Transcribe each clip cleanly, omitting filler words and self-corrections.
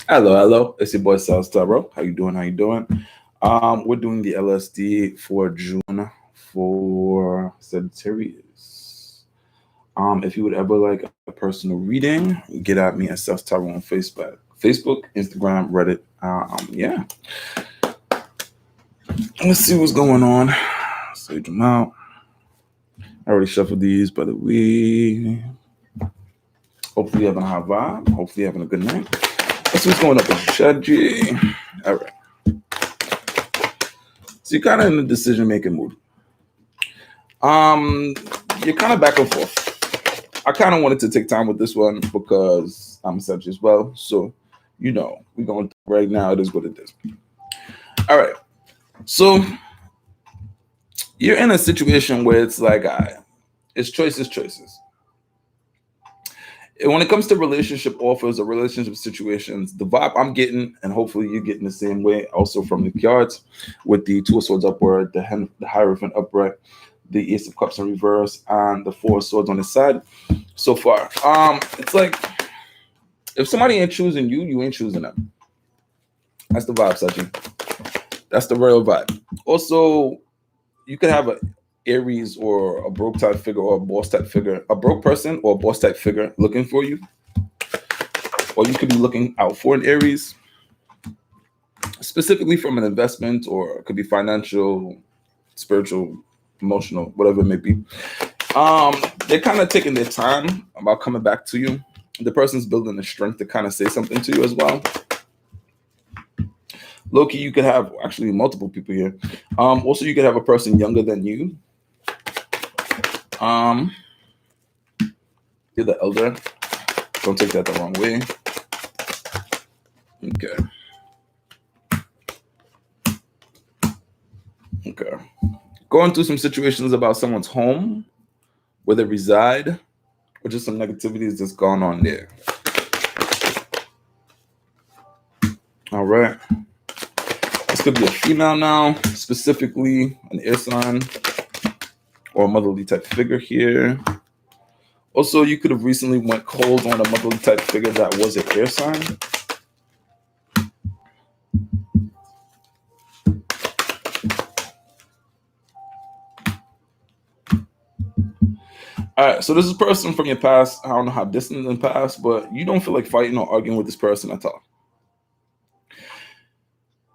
Hello. It's your boy Salstaro. How you doing? How you doing? We're doing the L.S.D for June for Sagittarius. If you would ever like a personal reading, get at me at Salstaro on Facebook, Instagram, Reddit. Yeah. Let's see what's going on. Sage them out. I already shuffled these, but we hopefully having a high vibe. Hopefully having a good night. Let's see what's going up with Shaji. All right. So you're kind of in the decision-making mood. You're kind of back and forth. I kind of wanted to take time with this one because I'm such as well. So, we're going right now. It is what it is. All right. So you're in a situation where it's like, it's choices. And when it comes to relationship offers or relationship situations, the vibe I'm getting, and hopefully you're getting the same way, also from the cards, with the Two of Swords upward, the Hierophant upright, the Ace of Cups in reverse, and the Four of Swords on the side. So far, it's like if somebody ain't choosing you, you ain't choosing them. That's the vibe, Sachi. That's the real vibe. Also, you could have a Aries or a broke type figure or a boss type figure, a broke person or a boss type figure looking for you, or you could be looking out for an Aries, specifically from an investment, or it could be financial, spiritual, emotional, whatever it may be. They're kind of taking their time about coming back to you. The person's building the strength to kind of say something to you as well. Low-key, you could have actually multiple people here. Also, you could have a person younger than you. You're the elder. Don't take that the wrong way. Okay. Going through some situations about someone's home, where they reside, or just some negativities that's gone on there. All right. This could be a female now, specifically an air sign or a motherly type figure here. Also, you could have recently went cold on a motherly type figure that was an air sign. All right, so this is a person from your past. I don't know how distant in the past, but you don't feel like fighting or arguing with this person at all.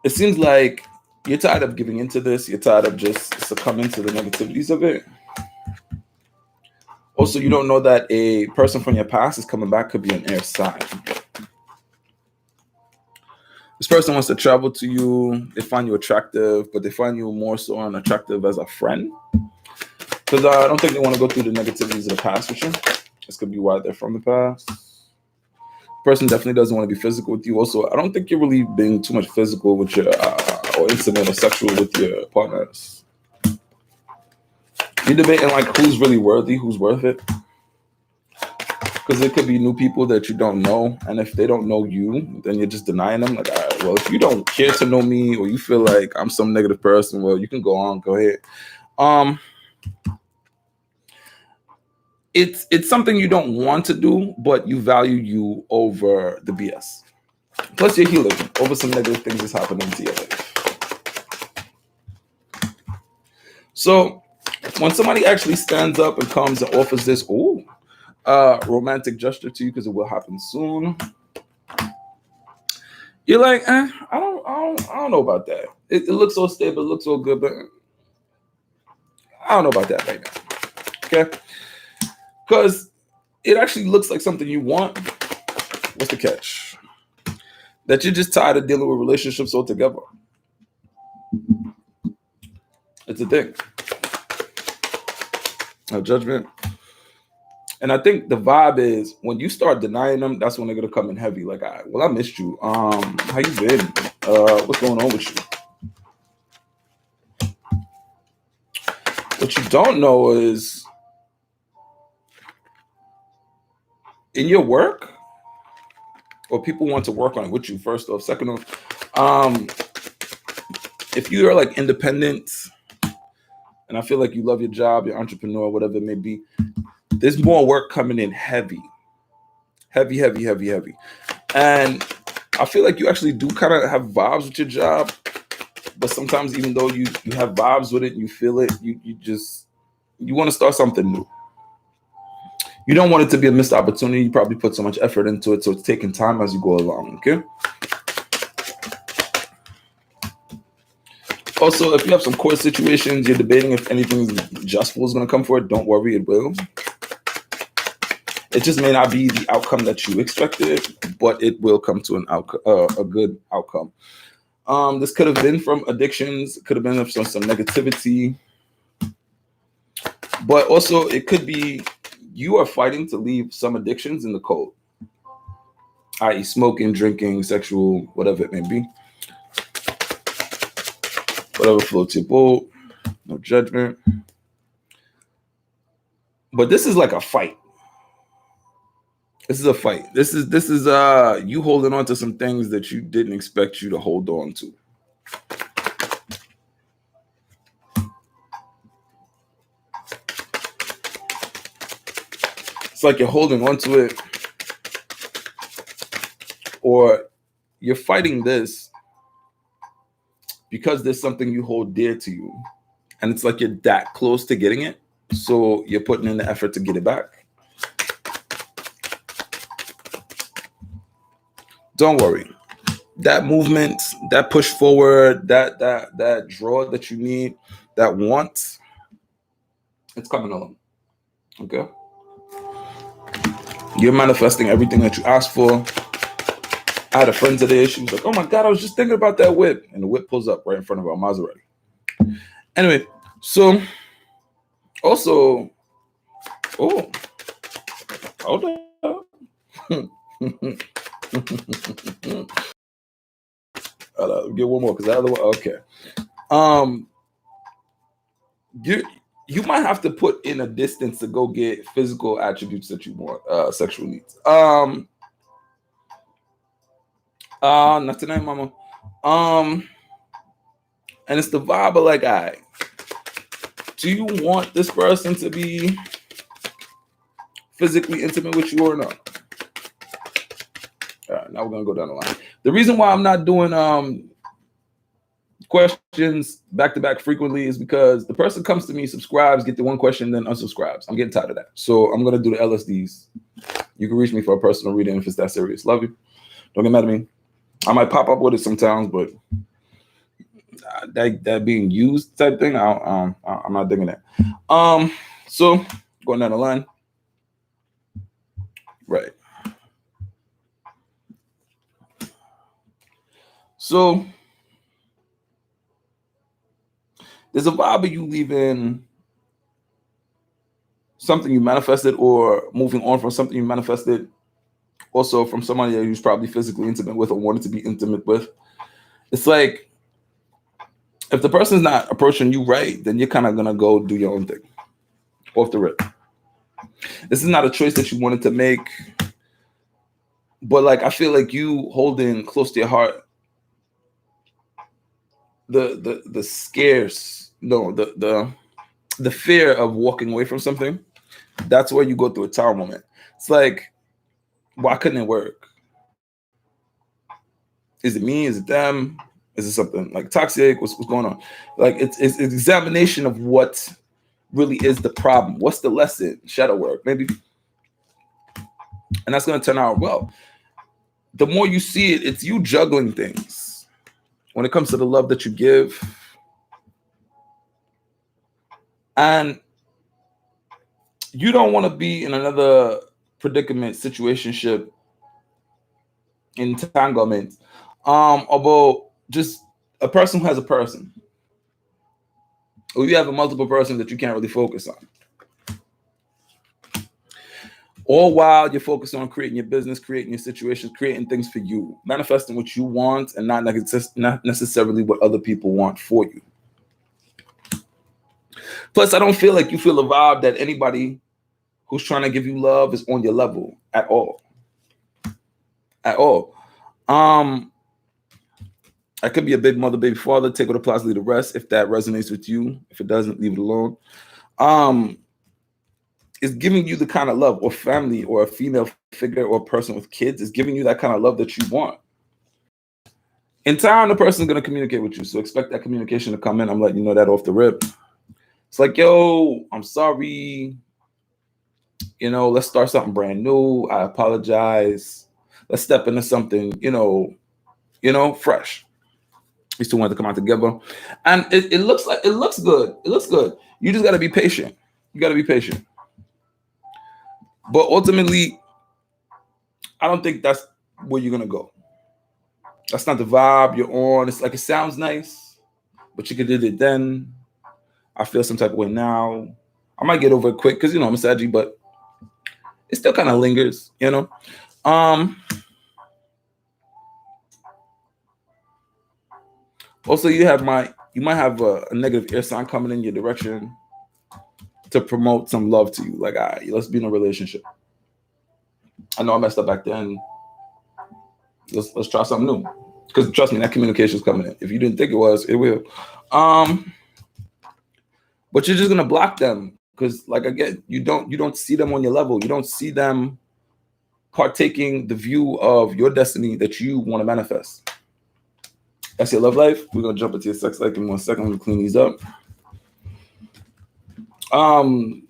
It seems like you're tired of giving into this. You're tired of just succumbing to the negativities of it. Also, you don't know that a person from your past is coming back, could be an air sign. This person wants to travel to you. They find you attractive, but they find you more so unattractive as a friend. Because I don't think they want to go through the negativities of the past with you. This could be why they're from the past. Person definitely doesn't want to be physical with you. Also, I don't think you're really being too much physical with your or intimate or sexual with your partners. You're debating like who's really worthy, who's worth it. Because it could be new people that you don't know, and if they don't know you, then you're just denying them. Like, all right, well, if you don't care to know me, or you feel like I'm some negative person, well, you can go on, go ahead. It's something you don't want to do, but you value you over the BS. Plus, you're healing over some negative things that's happening to your life. So, when somebody actually stands up and comes and offers this, romantic gesture to you, because it will happen soon, you're like, I don't know about that. It looks so stable, it looks so good, but I don't know about that right now. Okay, because it actually looks like something you want. What's the catch? That you're just tired of dealing with relationships altogether. It's a thing. A judgment. And I think the vibe is when you start denying them, that's when they're gonna come in heavy. Like, all right, well, I missed you. How you been? What's going on with you? What you don't know is in your work, or people want to work on it with you, first off. Second off, if you are like independent, and I feel like you love your job, you're entrepreneur, whatever it may be, there's more work coming in heavy. And I feel like you actually do kind of have vibes with your job, but sometimes even though you have vibes with it, you feel it, you want to start something new. You don't want it to be a missed opportunity. You probably put so much effort into it, so it's taking time as you go along, okay? Also, if you have some court situations, you're debating if anything justful is going to come for it, don't worry, it will. It just may not be the outcome that you expected, but it will come to a good outcome. This could have been from addictions, could have been from some negativity, but also it could be you are fighting to leave some addictions in the cold, i.e. smoking, drinking, sexual, whatever it may be. Whatever floats your boat, no judgment. But this is like a fight. This is a fight. This is you holding on to some things that you didn't expect you to hold on to. It's like you're holding on to it, or you're fighting this because there's something you hold dear to you, and it's like you're that close to getting it, so you're putting in the effort to get it back. Don't worry. That movement, that push forward, that draw that you need, that want, it's coming along. Okay? You're manifesting everything that you asked for. I had a friend today, she was like, oh my God, I was just thinking about that whip. And the whip pulls up right in front of our Maserati. Anyway, so also, hold up. Get one more because the other one, okay. You might have to put in a distance to go get physical attributes that you want, sexual needs. Not tonight, mama. And it's the vibe of like, all right, do you want this person to be physically intimate with you or not? All right, now we're gonna go down the line. The reason why I'm not doing questions back to back frequently is because the person comes to me, subscribes, get the one question, then unsubscribes. I'm getting tired of that. So I'm gonna do the L.S.Ds. You can reach me for a personal reading if it's that serious. Love you. Don't get mad at me. I might pop up with it sometimes, but that being used type thing, I'm not digging that. So going down the line, right? So there's a vibe of you leaving something you manifested, or moving on from something you manifested. Also from somebody who's probably physically intimate with or wanted to be intimate with. It's like, if the person's not approaching you right, then you're kind of gonna go do your own thing off the rip. This is not a choice that you wanted to make, but like I feel like you holding close to your heart the fear of walking away from something. That's where you go through a tower moment. It's like, why couldn't it work? Is it me? Is it them? Is it something like toxic? What's going on? Like it's examination of what really is the problem. What's the lesson? Shadow work, maybe. And that's going to turn out well. The more you see it, it's you juggling things. When it comes to the love that you give. And you don't want to be in another predicament, situationship, entanglement, about just a person who has a person. Or you have a multiple person that you can't really focus on. All while you're focused on creating your business, creating your situations, creating things for you, manifesting what you want and not necessarily what other people want for you. Plus, I don't feel like you feel a vibe that anybody who's trying to give you love is on your level at all. At all. I could be a big mother, baby father, take what applies, leave the rest. If that resonates with you, if it doesn't, leave it alone. Is giving you the kind of love, or family, or a female figure, or a person with kids is giving you that kind of love that you want. In time, the person's going to communicate with you. So expect that communication to come in. I'm letting you know that off the rip. It's like, yo, I'm sorry. Let's start something brand new. I apologize. Let's step into something, fresh. These two want to come out together. And it looks good. It looks good. You just got to be patient. You got to be patient. But ultimately, I don't think that's where you're going to go. That's not the vibe you're on. It's like, it sounds nice, but you could do it then. I feel some type of way now. I might get over it quick because, I'm a Saggy, but it still kind of lingers, Also, you might have a negative air sign coming in your direction to promote some love to you. Like, all right, let's be in a relationship. I know I messed up back then. Let's try something new. Because trust me, that communication is coming in. If you didn't think it was, it will. But you're just gonna block them because, like, again, you don't see them on your level. You don't see them partaking the view of your destiny that you want to manifest. That's your love life. We're gonna jump into your sex life in 1 second. Let me clean these up. Once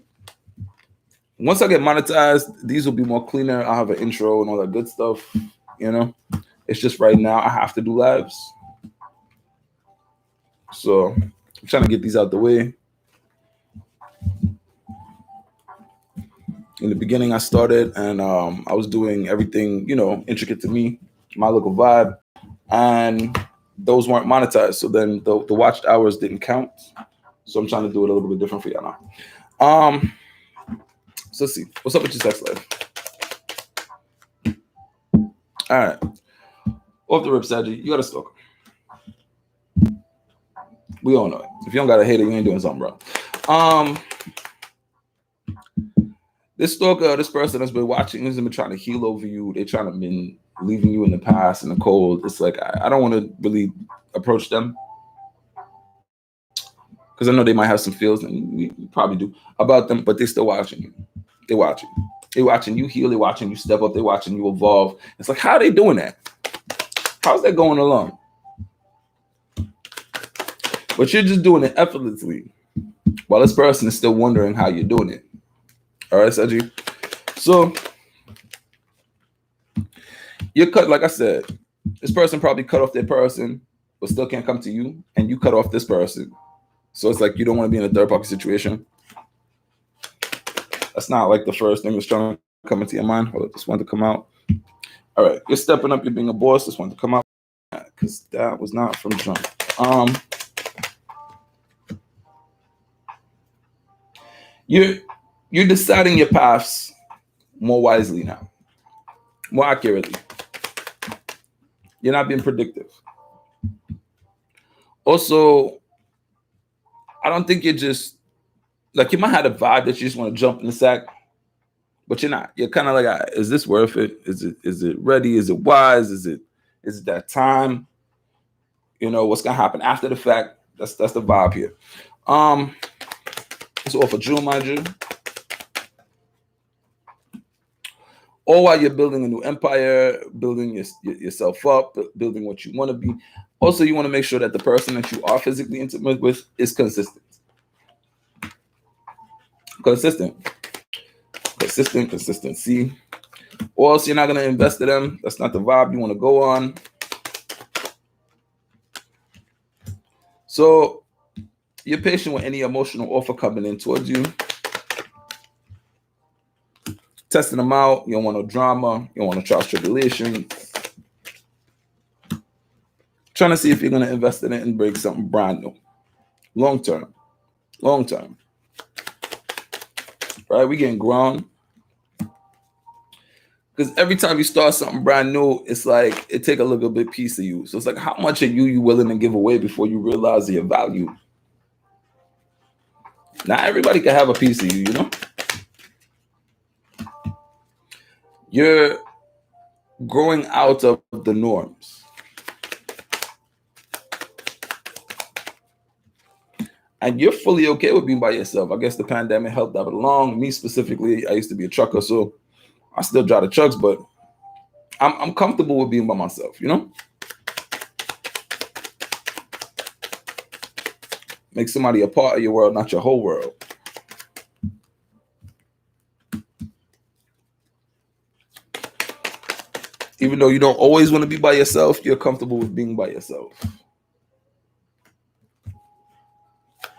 I get monetized, these will be more cleaner. I'll have an intro and all that good stuff. It's just right now I have to do lives. So I'm trying to get these out the way. In the beginning, I started and I was doing everything, intricate to me, my local vibe, and those weren't monetized. So then the watched hours didn't count. So I'm trying to do it a little bit different for y'all now. So let's see. What's up with your sex life? All right. Off the rip, Saggy, you got a stalker. We all know it. If you don't got a hater, you ain't doing something, bro. This stalker, this person that's been watching, has been trying to heal over you. They're trying to been leaving you in the past, in the cold. It's like, I don't want to really approach them because I know they might have some feels, and we probably do, about them, but they're still watching you. They're watching. They're watching you heal. They're watching you step up. They're watching you evolve. It's like, how are they doing that? How's that going along? But you're just doing it effortlessly while this person is still wondering how you're doing it. All right, Saji. So you're cut, like I said, this person probably cut off their person, but still can't come to you, and you cut off this person. So it's like you don't want to be in a third party situation. That's not like the first thing that's trying to come into your mind. Hold up, this one to come out. All right, you're stepping up, you're being a boss. This one to come out because that was not from jump. You're deciding your paths more wisely now, more accurately. You're not being predictive. Also, I don't think you're just like, you might have a vibe that you just want to jump in the sack, but you're not. You're kind of like, is this worth it? Is it ready? Is it wise? Is it that time? What's gonna happen after the fact? That's the vibe here. It's all for June, mind you. Or while you're building a new empire, building yourself up, building what you want to be. Also, you want to make sure that the person that you are physically intimate with is consistent. Consistency. Or else you're not going to invest in them. That's not the vibe you want to go on. So you're patient with any emotional offer coming in towards you. Testing them out. You don't want no drama. You don't want no trials, tribulation. Trying to see if you're going to invest in it and break something brand new. Long term. Right? We getting grown. Because every time you start something brand new, it's like it take a little bit piece of you. So it's like, how much are you willing to give away before you realize your value? Not everybody can have a piece of you, You're growing out of the norms. And you're fully okay with being by yourself. I guess the pandemic helped that along. Me specifically, I used to be a trucker, so I still drive the trucks, but I'm comfortable with being by myself, Make somebody a part of your world, not your whole world. Even though you don't always want to be by yourself, you're comfortable with being by yourself.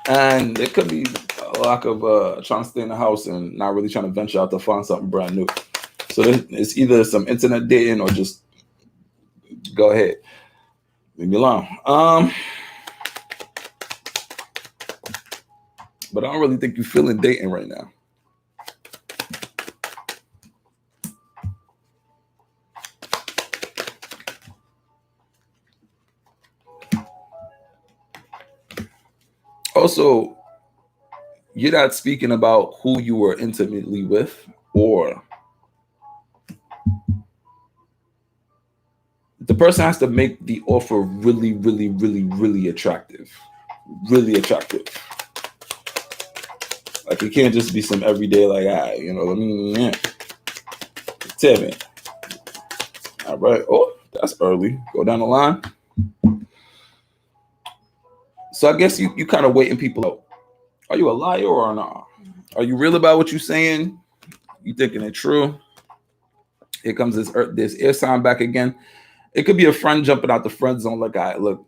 And it could be a lack of trying to stay in the house and not really trying to venture out to find something brand new. So it's either some internet dating or just go ahead. Leave me alone. But I don't really think you're feeling dating right now. Also, you're not speaking about who you were intimately with, or the person has to make the offer really, really, really, really attractive. Really attractive. Like, it can't just be some everyday, like, let me, tell me. All right. Oh, that's early. Go down the line. So I guess you kind of waiting people out. Are you a liar or not? Are you real about what you're saying? You thinking it true? Here comes this air sign back again. It could be a friend jumping out the friend zone. Like, look,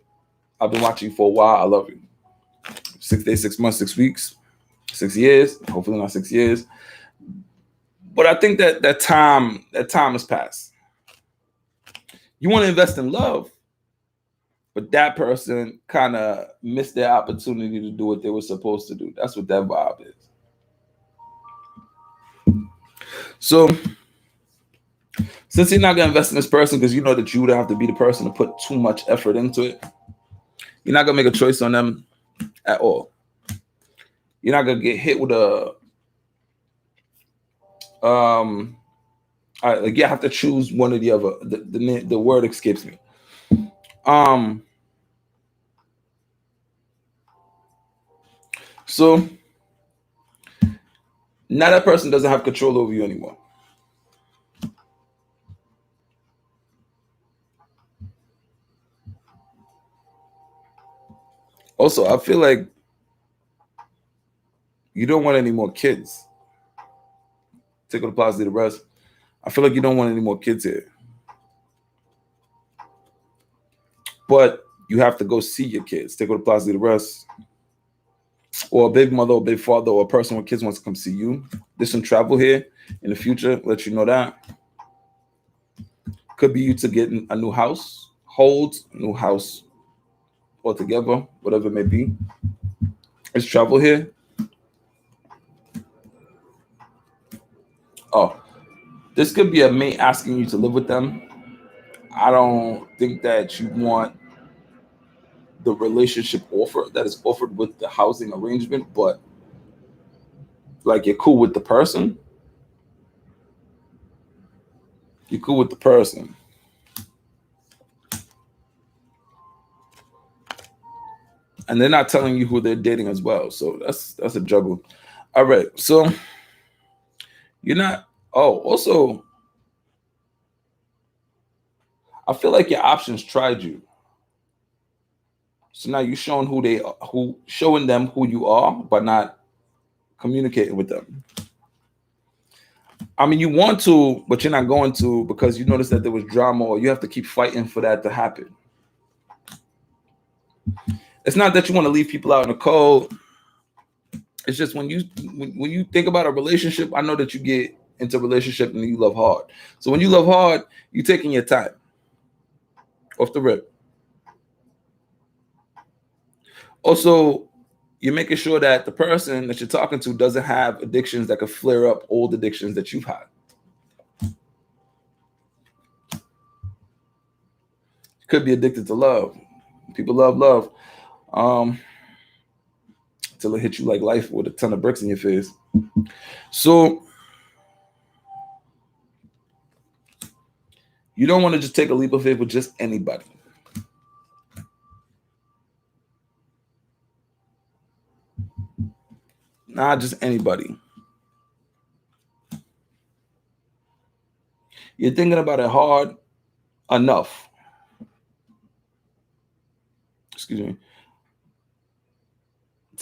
I've been watching you for a while. I love you. 6 days, 6 months, 6 weeks, 6 years. Hopefully not 6 years. But I think that time has passed. You want to invest in love, but that person kind of missed their opportunity to do what they were supposed to do. That's what that vibe is. So, since you're not going to invest in this person because you know that you would have to be the person to put too much effort into it, you're not going to make a choice on them at all. You're not going to get hit with a... like, you have to choose one or the other. The word escapes me. So now that person doesn't have control over you anymore. Also, I feel like you don't want any more kids. Take what applies to the rest. I feel like you don't want any more kids here. But you have to go see your kids. Take what applies to the rest. Or a baby mother or baby father or a person with kids wants to come see you. There's some travel here in the future. Let you know that. Could be you to get a new house, hold a new house altogether, whatever it may be. There's travel here. Oh, this could be a mate asking you to live with them. I don't think that you want the relationship offer that is offered with the housing arrangement, but like, you're cool with the person. You're cool with the person. And they're not telling you who they're dating as well. So that's a juggle. All right. So you're not... Oh, also, I feel like your options tried you. So now you're showing showing them who you are, but not communicating with them. I mean, you want to, but you're not going to because you notice that there was drama, or you have to keep fighting for that to happen. It's not that you want to leave people out in the cold. It's just when you think about a relationship, I know that you get into a relationship and you love hard. So when you love hard, you're taking your time off the rip. Also, you're making sure that the person that you're talking to doesn't have addictions that could flare up old addictions that you've had. Could be addicted to love. People love love. Till it hits you like life with a ton of bricks in your face. So you don't want to just take a leap of faith with just anybody. Not just anybody. You're thinking about it hard enough. Excuse me.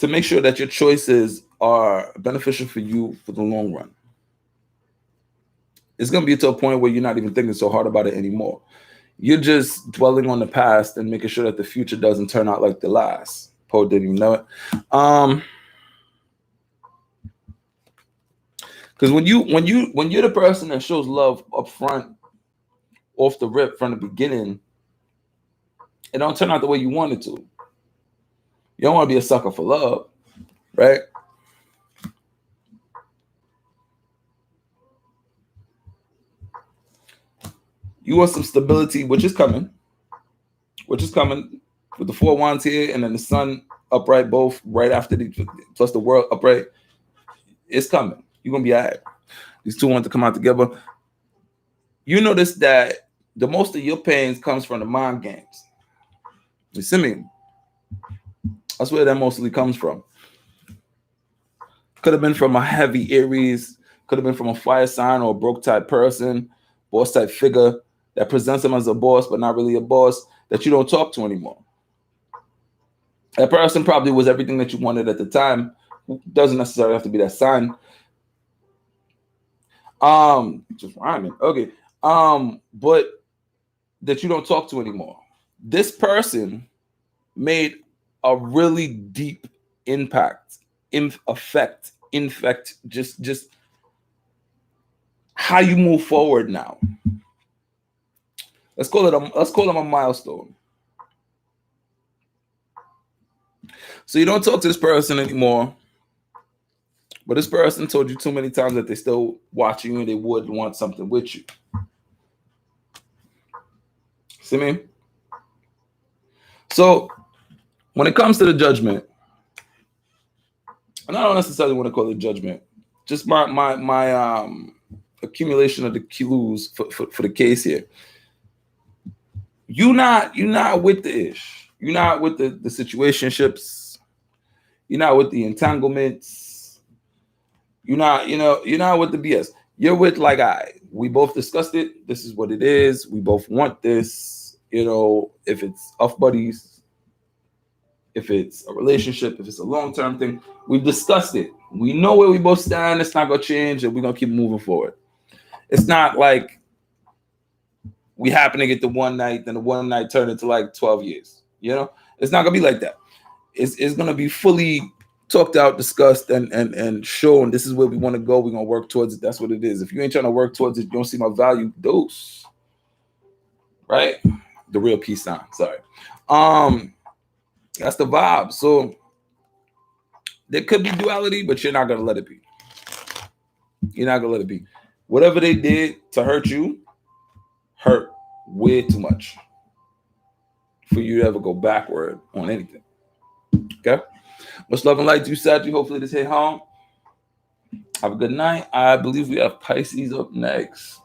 to make sure that your choices are beneficial for you for the long run. It's going to be to a point where you're not even thinking so hard about it anymore. You're just dwelling on the past and making sure that the future doesn't turn out like the last. Poe didn't even know it. Because when you're the person that shows love up front, off the rip from the beginning, it don't turn out the way you want it to. You don't want to be a sucker for love, right? You want some stability, which is coming with the 4 wands here, and then the sun upright, both right after plus the world upright. It's coming. You're gonna be all right. These two want to come out together. You notice that the most of your pains comes from the mind games. You see me? That's where that mostly comes from. Could have been from a heavy Aries, could have been from a fire sign or a broke type person, boss type figure that presents them as a boss, but not really a boss, that you don't talk to anymore. That person probably was everything that you wanted at the time. Doesn't necessarily have to be that sign. Just rhyming. Okay. But that you don't talk to anymore. This person made a really deep impact, infect, just how you move forward now. Let's call them a milestone. So you don't talk to this person anymore, but this person told you too many times that they're still watching you and they would want something with you. See me? So when it comes to the judgment, and I don't necessarily want to call it judgment, just my accumulation of the clues for the case here. You're not with the ish. You're not with the situationships. You're not with the entanglements. You're not with the BS. You're with like, we both discussed it. This is what it is. We both want this. If it's off buddies, if it's a relationship, if it's a long-term thing, we've discussed it. We know where we both stand. It's not gonna change, and we're gonna keep moving forward. It's not like we happen to get the one night, then the one night turned into like 12 years. It's not gonna be like that. It's gonna be fully talked out, discussed, and shown. This is where we want to go. We're gonna work towards it. That's what it is. If you ain't trying to work towards it, you don't see my value. Dose, right? The real peace sign. Sorry. That's the vibe. So there could be duality, but you're not gonna let it be. You're not gonna let it be. Whatever they did to hurt you, hurt way too much for you to ever go backward on anything. Okay? Much love and light to you, Sagittarius. Hopefully this hit home. Have a good night. I believe we have Pisces up next.